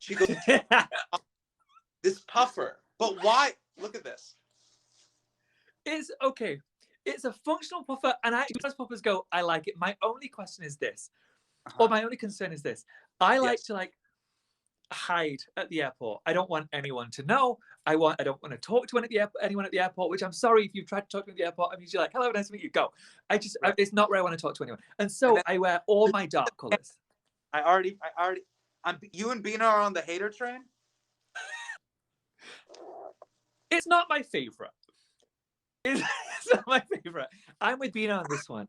She goes, this puffer. But why? Look at this. It's okay. It's a functional puffer, and I, as puffers go, I like it. My only question is this, or my only concern is this. I like to hide at the airport. I don't want anyone to know. I don't want to talk to anyone at the airport, which I'm sorry if you've tried to talk to me at the airport. I'm usually like, hello, nice to meet you, go. It's not where I want to talk to anyone. And so I wear all my dark colors. You and Bina are on the hater train? It's not my favorite. It's not my favorite. I'm with Bina on this one.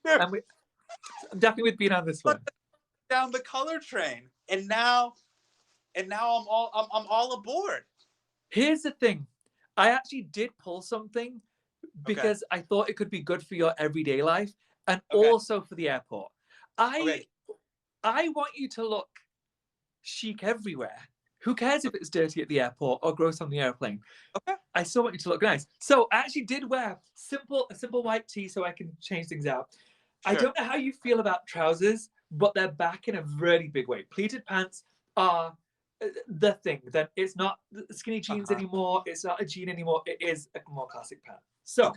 I'm definitely with Bina on this one. Down the color train, and now I'm all aboard. Here's the thing. I actually did pull something because I thought it could be good for your everyday life and also for the airport. I want you to look chic everywhere. Who cares if it's dirty at the airport or gross on the airplane? Okay. I still want you to look nice. So I actually did wear a simple white tee so I can change things out. Sure. I don't know how you feel about trousers, but they're back in a really big way. Pleated pants are the thing. That it's not skinny jeans anymore. It's not a jean anymore. It is a more classic pant. So,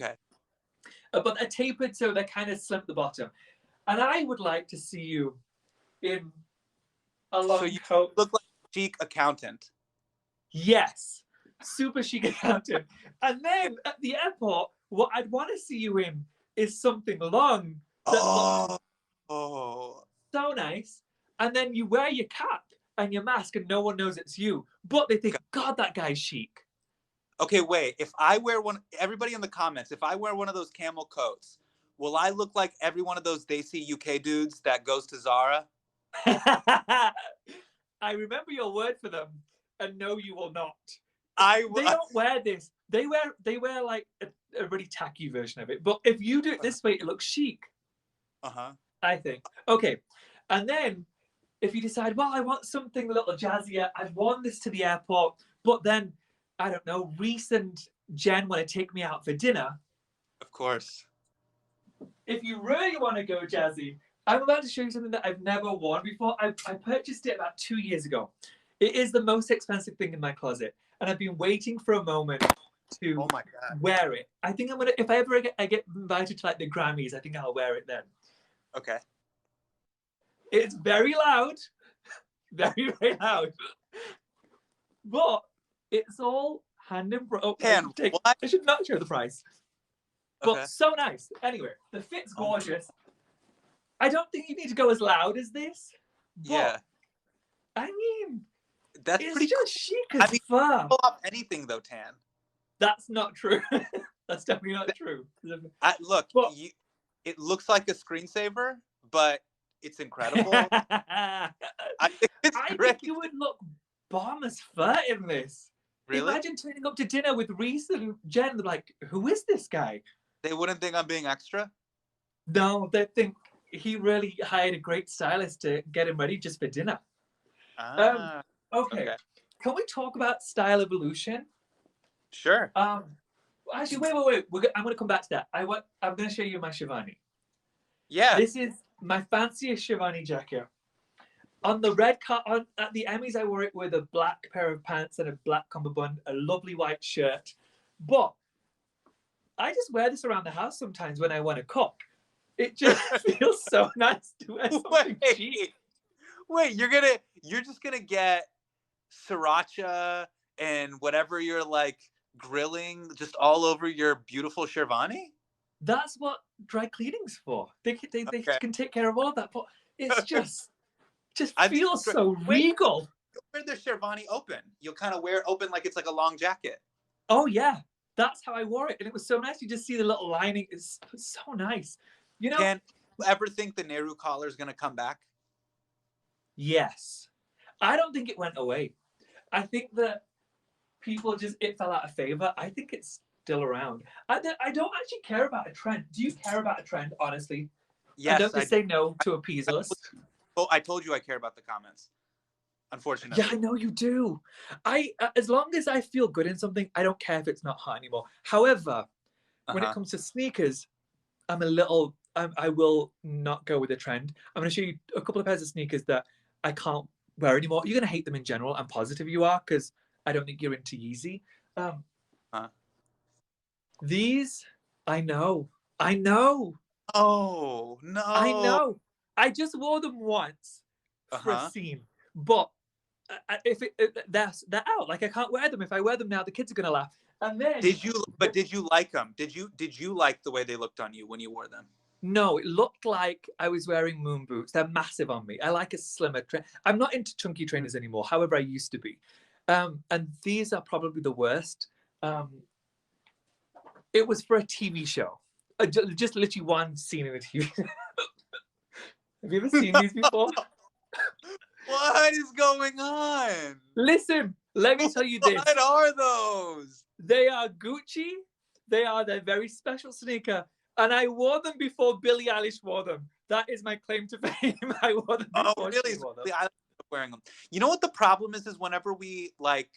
but they're tapered, so they're kind of slim at the bottom. And I would like to see you in a long coat. Look like a chic accountant. Yes, super chic accountant. And then at the airport, what I'd want to see you in is something long. That looks so nice. And then you wear your cap and your mask and no one knows it's you. But they think, God, that guy's chic. Okay, wait. If I wear one, everybody in the comments, if I wear one of those camel coats, will I look like every one of those Desi UK dudes that goes to Zara? I remember your word for them, and no, you will not. They don't wear this. They wear like a really tacky version of it. But if you do it this way, it looks chic. I think. Okay, and then if you decide, well, I want something a little jazzier, I've worn this to the airport, but then I don't know, Reese and Jen want to take me out for dinner. Of course. If you really want to go jazzy, I'm about to show you something that I've never worn before. I purchased it about 2 years ago. It is the most expensive thing in my closet, and I've been waiting for a moment to wear it. I think I'm gonna. If I ever get invited to like the Grammys, I think I'll wear it then. Okay. It's very loud, very loud, but it's all hand embroidered. I should not show the price, but so nice. Anyway, the fit's gorgeous. I don't think you need to go as loud as this. But, I mean, that's it's pretty just chic as fuck. Pull off anything though, Tan. That's not true. That's definitely not true. Look, it looks like a screensaver, but it's incredible. I think you would look bomb as fuck in this. Really? Imagine turning up to dinner with Reese and Jen. They're like, who is this guy? They wouldn't think I'm being extra? No, they think he really hired a great stylist to get him ready just for dinner. Okay. Can we talk about style evolution? Sure. Actually, wait. I'm going to come back to that. I'm going to show you my Shivani. Yeah. This is my fanciest Shivani jacket. On the red at the Emmys, I wore it with a black pair of pants and a black cummerbund, a lovely white shirt. But I just wear this around the house sometimes when I want to cook. It just feels so nice to wear something cheap. Wait, you're just gonna get sriracha and whatever you're like grilling just all over your beautiful Shirvani? That's what dry cleaning's for. They can take care of all of that, but it's just feels so regal. You'll wear the Shirvani open. You'll kind of wear it open like it's like a long jacket. Oh yeah, that's how I wore it, and it was so nice. You just see the little lining. It's so nice. You know, can you ever think the Nehru collar is going to come back? Yes. I don't think it went away. I think that it fell out of favor. I think it's still around. I don't actually care about a trend. Do you care about a trend, honestly? Yes. I don't just say no to appease us. I told you I care about the comments. Unfortunately. Yeah, I know you do. As long as I feel good in something, I don't care if it's not hot anymore. However, when it comes to sneakers, I will not go with the trend. I'm going to show you a couple of pairs of sneakers that I can't wear anymore. You're gonna hate them in general. I'm positive you are, because I don't think you're into Yeezy. Um, Huh? these, I know, I know, Oh I no. know. I just wore them once for a Uh-huh. scene, but if they're out, like I can't wear them. If I wear them now, the kids are gonna laugh. And then, Did you like them? Did you like the way they looked on you when you wore them? no, it looked like I was wearing moon boots. They're massive on me. I like a slimmer I'm not into chunky trainers anymore. However, I used to be. And these are probably the worst. Um, it was for a TV show. Just literally one scene in a TV. Have you ever seen these before? What is going on? Listen, let me tell you this. What are those? They are Gucci. They are their very special sneaker. And I wore them before Billie Eilish wore them. That is my claim to fame. I wore them Oh, before really? she wore them. I like wearing them. You know what the problem is whenever we like,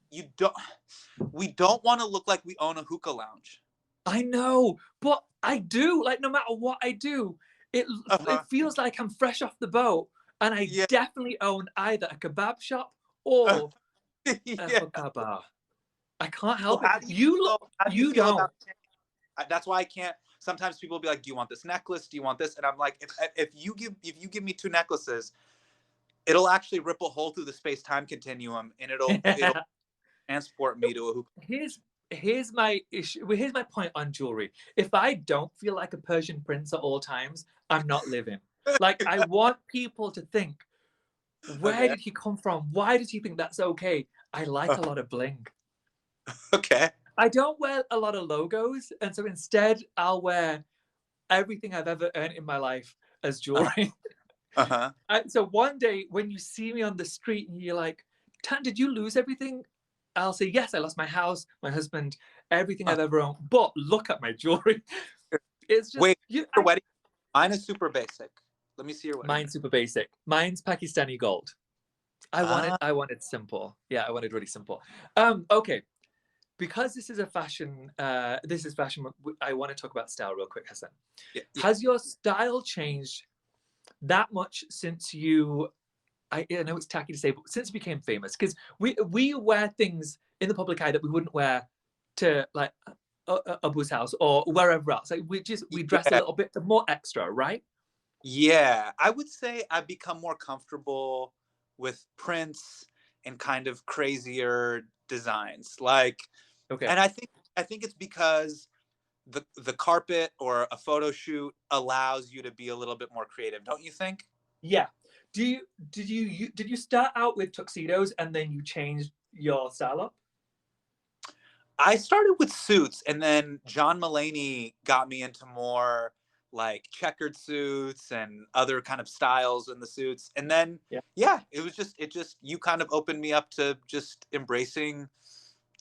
you don't, we don't want to look like we own a hookah lounge. I know, but I do. Like, no matter what I do, it Uh-huh. it feels like I'm fresh off the boat. And I Yeah. definitely own either a kebab shop or a Yeah. hookah bar. I can't So help it. You look, how do you you feel don't. about that's why I can't. Sometimes people will be like, "Do you want this necklace? Do you want this?" And I'm like, if you give me two necklaces, it'll actually rip a hole through the space time continuum, and it'll transport me to a hookah. here's here's my issue. Well, here's my point on jewelry. If I don't feel like a Persian prince at all times, I'm not living. Like, I want people to think, where Okay. did he come from? Why does he think that's okay? I like a lot of bling. Okay. I don't wear a lot of logos, and so instead I'll wear everything I've ever earned in my life as jewelry. Uh-huh. And so one day when you see me on the street and you're like, Tan, did you lose everything? I'll say, yes, I lost my house, my husband, everything Uh, I've ever owned. But look at my jewelry. It's just, Wait, your wedding? Mine is super basic. Let me see your wedding. mine's super basic. Mine's Pakistani gold. Ah, I wanted simple. Yeah, I wanted really simple. Okay. Because this is fashion. I want to talk about style real quick, Hasan. yeah, yeah. Has your style changed that much since you? I know it's tacky to say, but since you became famous, because we wear things in the public eye that we wouldn't wear to like Abu's house or wherever else. Like, we dress a Yeah. little bit more extra, right? Yeah, I would say I've become more comfortable with prints and kind of crazier designs. Like, Okay. and I think it's because the carpet or a photo shoot allows you to be a little bit more creative, don't you think? Yeah. Did you start out with tuxedos and then you changed your style up? I started with suits, and then John Mulaney got me into more like checkered suits and other kind of styles in the suits. And then, Yeah. yeah, it just you kind of opened me up to just embracing.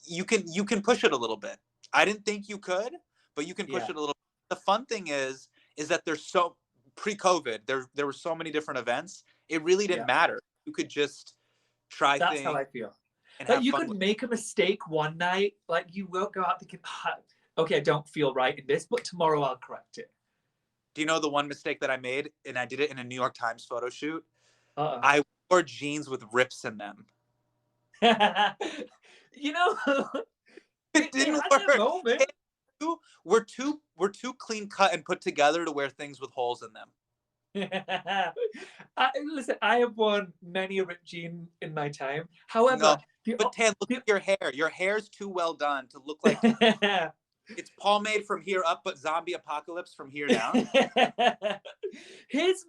You can push it a little bit. I didn't think you could, but you can push Yeah. it a little. The fun thing is that there's so pre-COVID there were so many different events. It really didn't Yeah. matter. You could just try That's how things I feel. and Like, have you fun could with. make a mistake one night, like you will go out thinking, okay, I don't feel right in this, but tomorrow I'll correct it. Do you know the one mistake that I made? And I did it in a New York Times photo shoot. Uh-uh. I wore jeans with rips in them. You know, It it didn't had their work. moment. We're too clean cut and put together to wear things with holes in them. Listen, I have worn many a ripped jean in my time. No, However, but Tan, look the, at your hair. Your hair's too well done to look like it's pomade from here up, but zombie apocalypse from here down. here's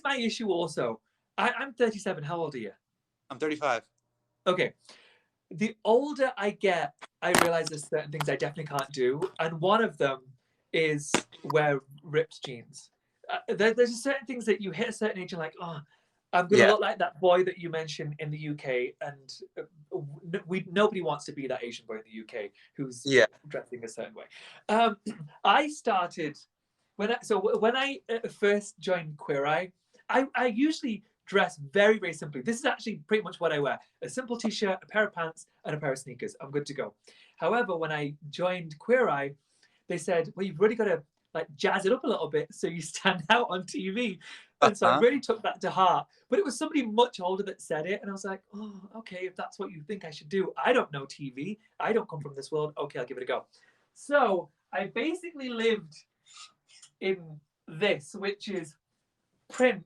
my issue also. I'm 37. How old are you? I'm 35. Okay. The older I get, I realize there's certain things I definitely can't do, and one of them is wear ripped jeans. There's certain things that you hit a certain age, and like, oh, I'm gonna Yeah. look like that boy that you mentioned in the UK, and nobody wants to be that Asian boy in the UK who's Yeah. dressing a certain way. I started when I first joined Queer Eye, I usually dress very, very simply. This is actually pretty much what I wear: a simple t-shirt, a pair of pants, and a pair of sneakers. I'm good to go. However, when I joined Queer Eye, they said, well, you've really got to like jazz it up a little bit so you stand out on TV. And so I really took that to heart. But it was somebody much older that said it. And I was like, oh, okay, if that's what you think I should do. I don't know TV. I don't come from this world. Okay, I'll give it a go. So I basically lived in this, which is print,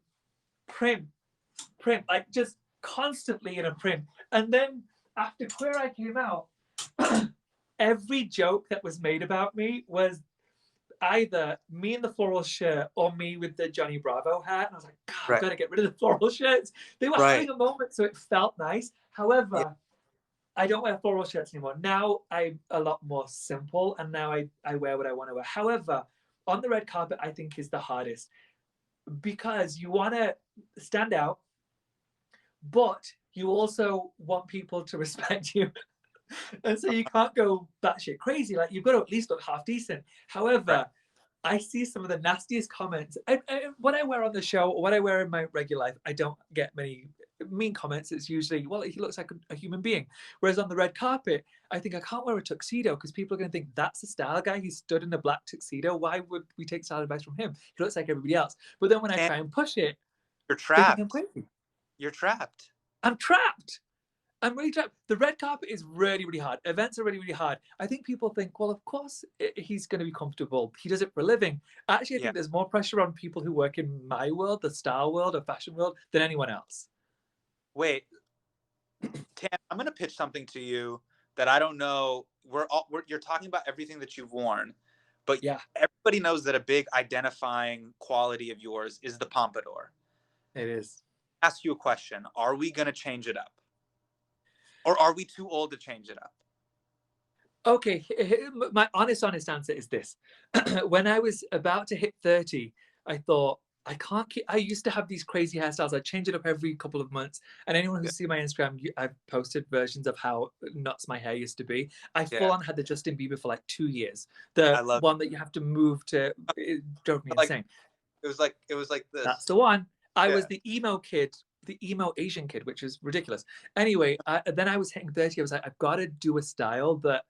print, print, like just constantly in a print. And then after Queer Eye came out, every joke that was made about me was either me in the floral shirt or me with the Johnny Bravo hat. And I was like, God, I've got to get rid of the floral shirts. They were having a moment, so it felt nice. However, I don't wear floral shirts anymore. Now I'm a lot more simple, and now I wear what I want to wear. However, on the red carpet, I think is the hardest because you want to stand out, but you also want people to respect you. And so you can't go batshit crazy. Like, you've got to at least look half decent. However, I see some of the nastiest comments. What I wear on the show or what I wear in my regular life, I don't get many mean comments. It's usually, well, he looks like a human being. Whereas on the red carpet, I think I can't wear a tuxedo because people are going to think that's a style guy. He stood in a black tuxedo. Why would we take style advice from him? He looks like everybody else. But then when I try and push it, you're trapped. I'm crazy. You're trapped. I'm trapped. I'm really trapped. The red carpet is really, really hard. Events are really, really hard. I think people think, well, of course he's going to be comfortable. He does it for a living. Actually, I think there's more pressure on people who work in my world, the style world, or fashion world, than anyone else. Wait, Tam, I'm going to pitch something to you that I don't know. You're talking about everything that you've worn, but everybody knows that a big identifying quality of yours is the pompadour. It is. Ask you a question. Are we going to change it up? Or are we too old to change it up? Okay, my honest answer is this. When I was about to hit 30, I thought, I can't keep, I used to have these crazy hairstyles. I change it up every couple of months. And anyone who sees my Instagram, I've posted versions of how nuts my hair used to be. I full on had the Justin Bieber for like 2 years. The one that you have to move to, it drove me insane. It was like this. That's the one. I was the emo kid, the emo Asian kid, which is ridiculous. Anyway, then I was hitting 30. I was like, I've got to do a style that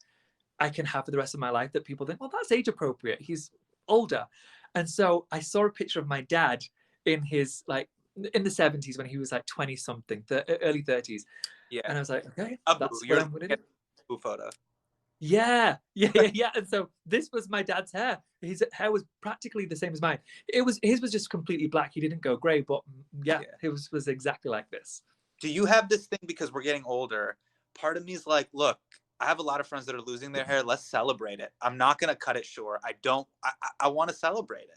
I can have for the rest of my life that people think, well, that's age appropriate. He's older. And so I saw a picture of my dad in his, like, in the 70s when he was like 20 something, the early 30s. Yeah. And I was like, okay, that's what I'm going to do. Photo. Yeah. And so this was my dad's hair. His hair was practically the same as mine. His was just completely black. He didn't go gray, but it was exactly like this. Do you have this thing because we're getting older? Part of me is like, look, I have a lot of friends that are losing their hair. Let's celebrate it. I'm not going to cut it short. I want to celebrate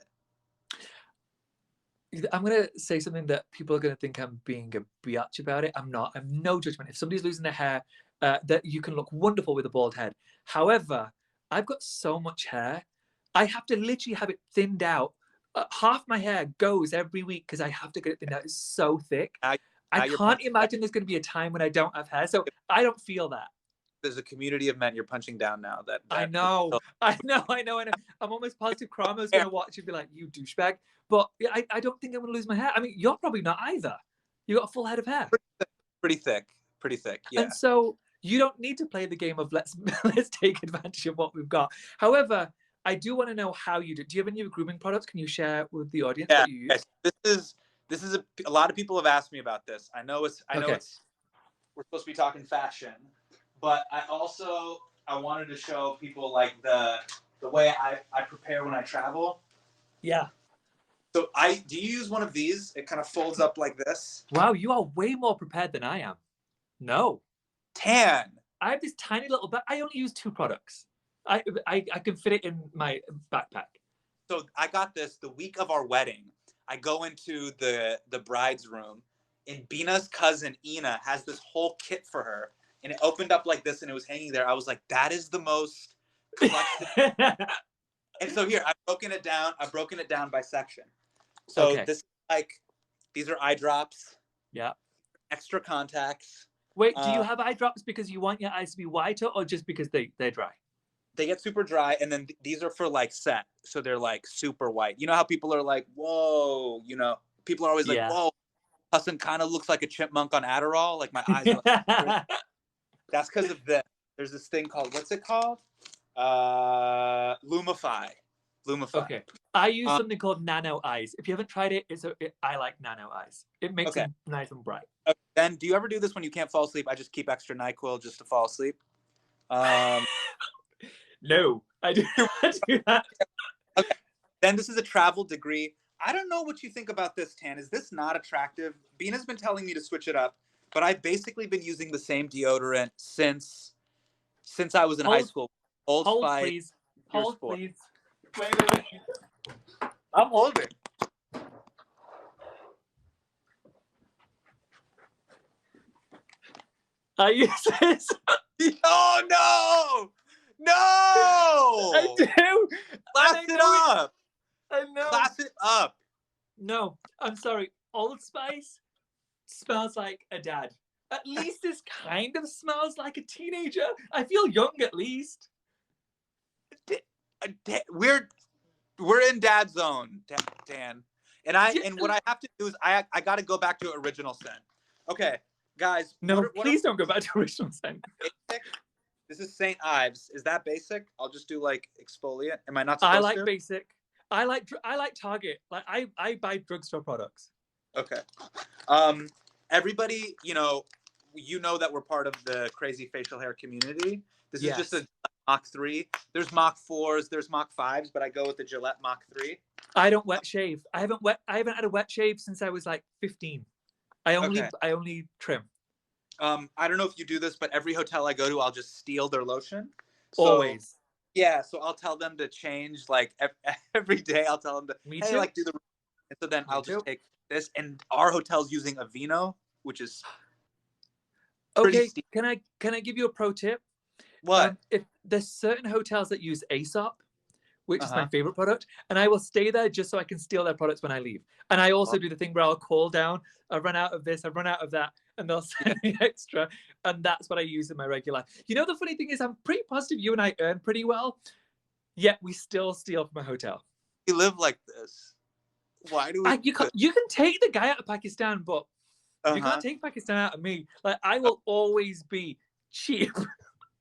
it. I'm going to say something that people are going to think I'm being a biatch about it. I'm not. I'm no judgment. If somebody's losing their hair, that you can look wonderful with a bald head. However, I've got so much hair. I have to literally have it thinned out. Half my hair goes every week because I have to get it thinned out. It's so thick. I can't imagine there's going to be a time when I don't have hair. So I don't feel that. There's a community of men you're punching down now. I know. I'm almost positive Kramer's going to watch and be like, you douchebag. But I don't think I'm going to lose my hair. I mean, you're probably not either. You got a full head of hair. Pretty thick. Yeah. And so you don't need to play the game of let's take advantage of what we've got. However, I do want to know how you do. Do you have any grooming products? Can you share with the audience what you use? This is a lot of people have asked me about this. I know we're supposed to be talking fashion, but I wanted to show people like the way I prepare when I travel. Yeah. So do you use one of these? It kind of folds up like this. Wow, you are way more prepared than I am. No. Tan. I have this tiny little bag. I only use 2 products. I can fit it in my backpack. So I got this the week of our wedding. I go into the bride's room, and Bina's cousin Ina has this whole kit for her, and it opened up like this, and it was hanging there. I was like, that is the most collected. And so here I've broken it down by section. So this is like, these are eye drops. Yeah. Extra contacts. Wait, do you have eye drops because you want your eyes to be whiter, or just because they're dry? They get super dry, and then these are for like set, so they're like super white. You know how people are like, whoa, people are always like, whoa, Hasan kind of looks like a chipmunk on Adderall. Like my eyes are like, that's because of this. There's this thing called, what's it called? Lumify. Lumify. Okay. I use Um, something called Nano Eyes. If you haven't tried it, I like Nano Eyes. It makes okay. them nice and bright. Then, do you ever do this when you can't fall asleep? I just keep extra NyQuil just to fall asleep. Um, No, I do not do that. okay. Then this is a travel degree. I don't know what you think about this, Tan. Is this not attractive? Bina's been telling me to switch it up, but I've basically been using the same deodorant since I was in high school. Old Hold, Spice, please. Pure Hold, Sport. please. Wait. I'm holding. I use this. Oh no! I No! do. Class it up. I know. Class it up. No, I'm sorry. Old Spice smells like a dad. At least this kind of smells like a teenager. I feel young at least. We're in dad zone, Dan. And what I have to do is I got to go back to original scent. Okay, guys. No, please don't go back to original scent. Basic? This is St. Ives. Is that basic? I'll just do like exfoliant. Am I not supposed to? I like basic. I like Target. Like I buy drugstore products. Okay. Everybody, you know that we're part of the crazy facial hair community. This is just a Mach 3. There's Mach 4s, there's Mach 5s, but I go with the Gillette Mach 3. I don't wet shave. I haven't had a wet shave since I was like 15. I only trim. I don't know if you do this, but every hotel I go to, I'll just steal their lotion. So, Always. Yeah, so I'll tell them to change like every day. I'll tell them to like do the. And so then I'll just take this, and our hotel's using Aveeno, which is okay. Can I give you a pro tip? What? If there's certain hotels that use Aesop, which is my favorite product, and I will stay there just so I can steal their products when I leave. And I also do the thing where I'll call down, I run out of this, I run out of that, and they'll send me extra, and that's what I use in my regular life. You know, the funny thing is, I'm pretty positive you and I earn pretty well, yet we still steal from a hotel. We live like this. Why do we? You can take the guy out of Pakistan, but you can't take Pakistan out of me. Like, I will always be cheap.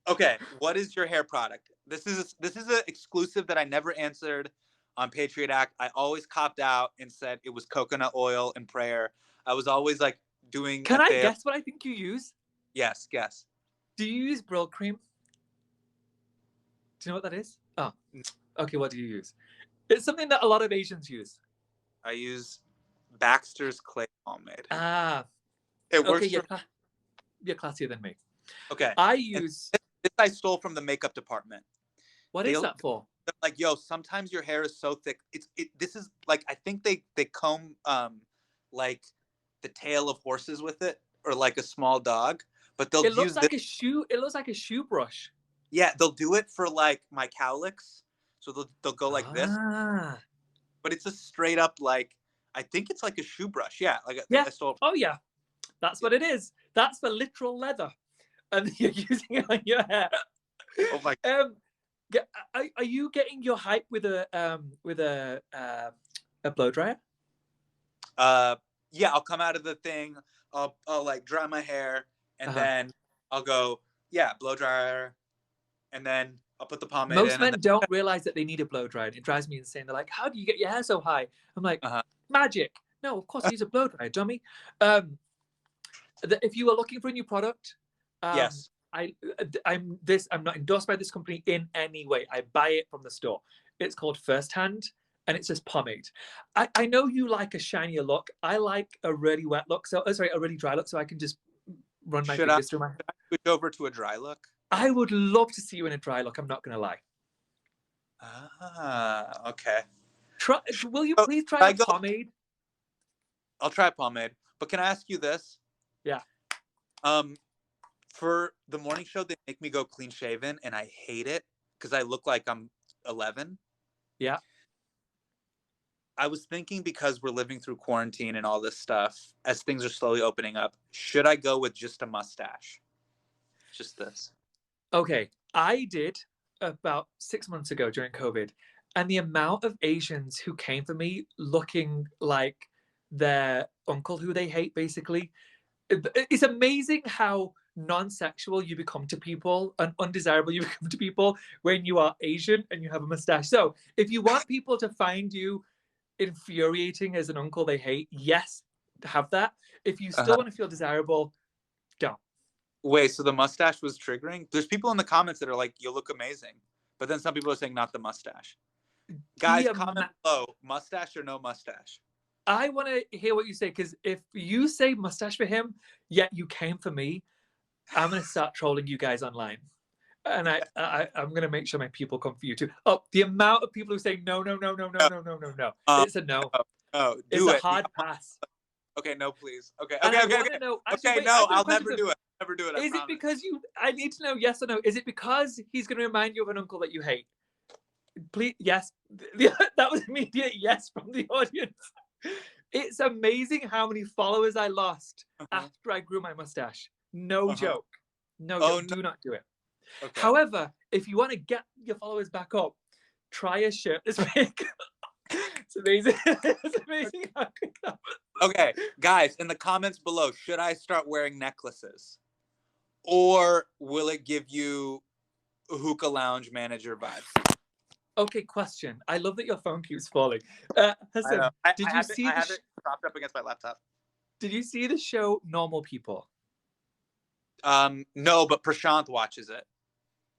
Okay, what is your hair product? This is an exclusive that I never answered on Patriot Act. I always copped out and said it was coconut oil and prayer. I was always like doing. Can I guess what I think you use? Yes, guess. Do you use Brill cream? Do you know what that is? Oh, okay. What do you use? It's something that a lot of Asians use. I use Baxter's Clay Pomade. Ah, it works. Okay, you're classier than me. Okay, I use. This I stole from the makeup department. What is that for? Like, yo, sometimes your hair is so thick. This is like, I think they comb like the tail of horses with it, or like a small dog. But they'll use looks like a shoe. It looks like a shoe brush. Yeah, they'll do it for like my cowlicks. So they'll go like this. But it's a straight up like, I think it's like a shoe brush. Yeah, like I stole. Oh yeah, that's what it is. That's for literal leather, and you're using it on your hair. Oh my. Are you getting your hype with a blow dryer? Yeah, I'll come out of the thing. I'll like dry my hair, and then I'll go blow dryer, and then I'll put the pomade in. Most men don't realize that they need a blow dryer. It drives me insane. They're like, "How do you get your hair so high?" I'm like, "Magic." No, of course I use a blow dryer, dummy. If you are looking for a new product, yes. I'm not endorsed by this company in any way. I buy it from the store. It's called First Hand, and it's just pomade. I know you like a shinier look. I like a really wet look. So a really dry look, so I can just run my fingers through my hair. Should I switch over to a dry look? I would love to see you in a dry look. I'm not gonna lie. Okay. Will you please try pomade? I'll try pomade. But can I ask you this? Yeah. For the morning show, they make me go clean shaven, and I hate it because I look like I'm 11. Yeah. I was thinking, because we're living through quarantine and all this stuff, as things are slowly opening up, should I go with just a mustache? Just this. Okay. I did about 6 months ago during COVID, and the amount of Asians who came for me looking like their uncle who they hate, basically, it's amazing how non-sexual you become to people and undesirable you become to people when you are Asian and you have a mustache. So if you want people to find you infuriating as an uncle they hate, yes, have that. If you still want to feel desirable, don't. Wait, so the mustache was triggering? There's people in the comments that are like, you look amazing. But then some people are saying not the mustache. Guys, comment below, mustache or no mustache? I want to hear what you say, because if you say mustache for him, yet you came for me, I'm going to start trolling you guys online. And I'm going to make sure my people come for you too. Oh, the amount of people who say no. It's a no. No, it's a hard pass. Okay, no, please. Okay. Know, actually, wait, no, I'll never do it. Never do it. Is it because I need to know yes or no. Is it because he's going to remind you of an uncle that you hate? Please, yes. That was immediate yes from the audience. It's amazing how many followers I lost after I grew my mustache. No joke. No joke. Do not do it. Okay. However, if you want to get your followers back up, try a shirtless pic. It's amazing. It's amazing how quick that was. Okay, guys, in the comments below, should I start wearing necklaces? Or will it give you hookah lounge manager vibes? Okay, question. I love that your phone keeps falling. Hasan, did you see I have it propped up against my laptop. Did you see the show Normal People? No, but Prashant watches it.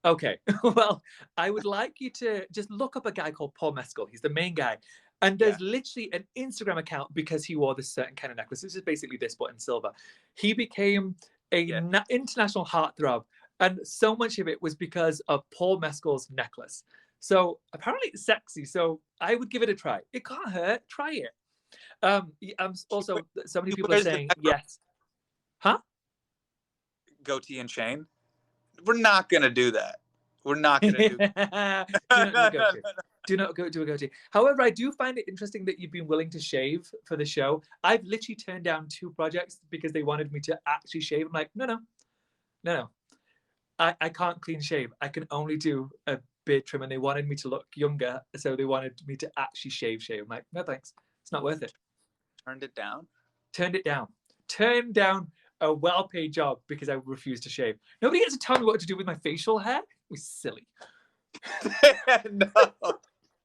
Okay, well, I would like you to just look up a guy called Paul Mescal. He's the main guy. And there's literally an Instagram account because he wore this certain kind of necklace. This is basically this, but in silver. He became an international heartthrob. And so much of it was because of Paul Mescal's necklace. So apparently it's sexy. So I would give it a try. It can't hurt. Try it. Also, so many people are saying yes. Huh? Goatee and chain? We're not going to do that. We're not going to do that. Do not go do a goatee. However, I do find it interesting that you've been willing to shave for the show. I've literally turned down 2 projects because they wanted me to actually shave. I'm like, no. I can't clean shave. I can only do a beard trim, and they wanted me to look younger, so they wanted me to actually shave. I'm like, no thanks. It's not worth it. Turned it down? Turned it down. Turned down a well-paid job because I refused to shave. Nobody gets to tell me what to do with my facial hair. It was silly. No.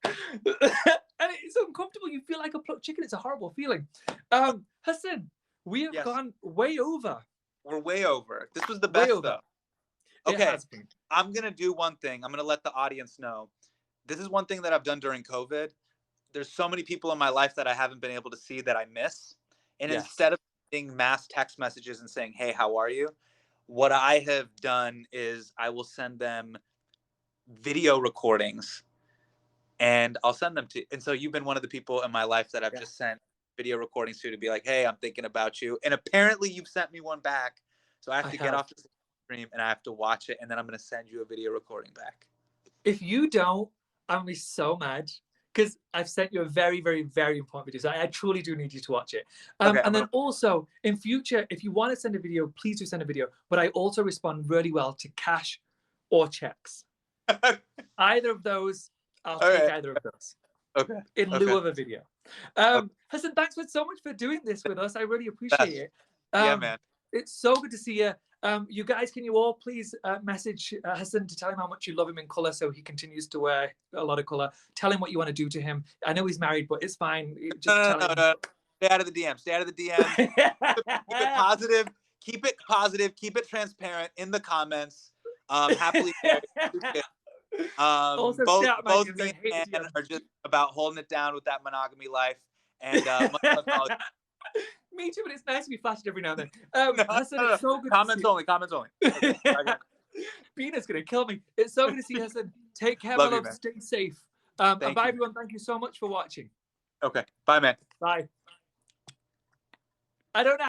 And it's uncomfortable. You feel like a plucked chicken. It's a horrible feeling. Hasan, we have gone way over. We're way over. This was the best though. Okay, I'm going to do one thing. I'm going to let the audience know. This is one thing that I've done during COVID. There's so many people in my life that I haven't been able to see that I miss. And instead of sending mass text messages and saying, hey, how are you? What I have done is I will send them video recordings and I'll send them to. And so you've been one of the people in my life that I've just sent video recordings to be like, hey, I'm thinking about you. And apparently you've sent me one back. So I have to get off the stream and I have to watch it. And then I'm going to send you a video recording back. If you don't, I'm going to be so mad. Because I've sent you a very, very, very important video. So I truly do need you to watch it. And then also, in future, if you want to send a video, please do send a video. But I also respond really well to cash or checks. Either of those, I'll take either of those. Okay. In lieu of a video. Hasan, thanks so much for doing this with us. I really appreciate it. Yeah, man. It's so good to see you. You guys, can you all please message Hasan to tell him how much you love him in colour so he continues to wear a lot of colour. Tell him what you want to do to him. I know he's married, but it's fine. Just tell him. No. Stay out of the DM. Stay out of the DM. Keep it positive. Keep it positive. Keep it transparent in the comments. Happily married. Also, both me and Anne are just about holding it down with that monogamy life. And me too, but it's nice to be flattered every now and then. Hasan, it's so good. Comments only. Comments only. Okay, Bina's gonna kill me. It's so good to see you, Hasan. Take care, my love. Stay safe. And bye, everyone. Thank you so much for watching. Okay. Bye, man. Bye. I don't know.